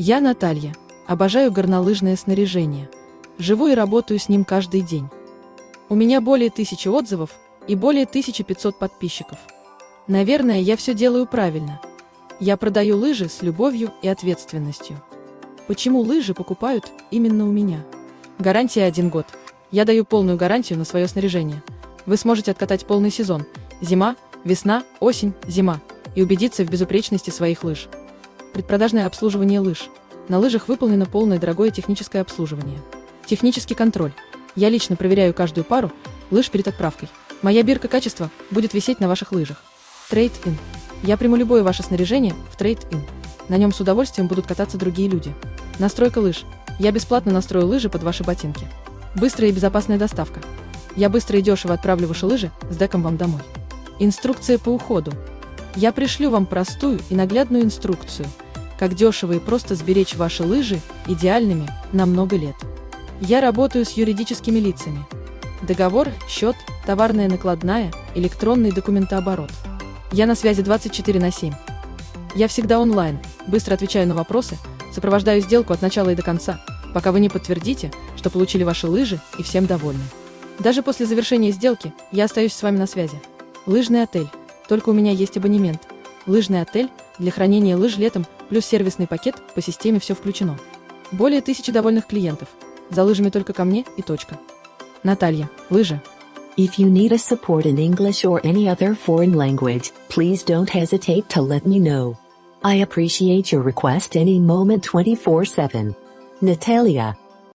Я Наталья. Обожаю горнолыжное снаряжение. Живу и работаю с ним каждый день. У меня более 1000 отзывов и более 1500 подписчиков. Наверное, я все делаю правильно. Я продаю лыжи с любовью и ответственностью. Почему лыжи покупают именно у меня? Гарантия 1 год. Я даю полную гарантию на свое снаряжение. Вы сможете откатать полный сезон – зима, весна, осень, зима – и убедиться в безупречности своих лыж. Предпродажное обслуживание лыж. На лыжах выполнено полное дорогое техническое обслуживание. Технический контроль. Я лично проверяю каждую пару лыж перед отправкой. Моя бирка качества будет висеть на ваших лыжах. Трейд-ин. Я приму любое ваше снаряжение в трейд-ин. На нем с удовольствием будут кататься другие люди. Настройка лыж. Я бесплатно настрою лыжи под ваши ботинки. Быстрая и безопасная доставка. Я быстро и дешево отправлю ваши лыжи с деком вам домой. Инструкция по уходу. Я пришлю вам простую и наглядную инструкцию, как дешево и просто сберечь ваши лыжи идеальными на много лет. Я работаю с юридическими лицами. Договор, счет, товарная накладная, электронный документооборот. Я на связи 24/7. Я всегда онлайн, быстро отвечаю на вопросы, сопровождаю сделку от начала и до конца, пока вы не подтвердите, что получили ваши лыжи и всем довольны. Даже после завершения сделки я остаюсь с вами на связи. Лыжный отель. Только у меня есть абонемент. Лыжный отель для хранения лыж летом плюс сервисный пакет по системе «Все включено». Более 1000 довольных клиентов. За лыжами только ко мне и точка. Наталья. Лыжи. If you need a support in English or any other foreign language, please don't hesitate to let me know. I appreciate your request any moment 24/7. Natalia.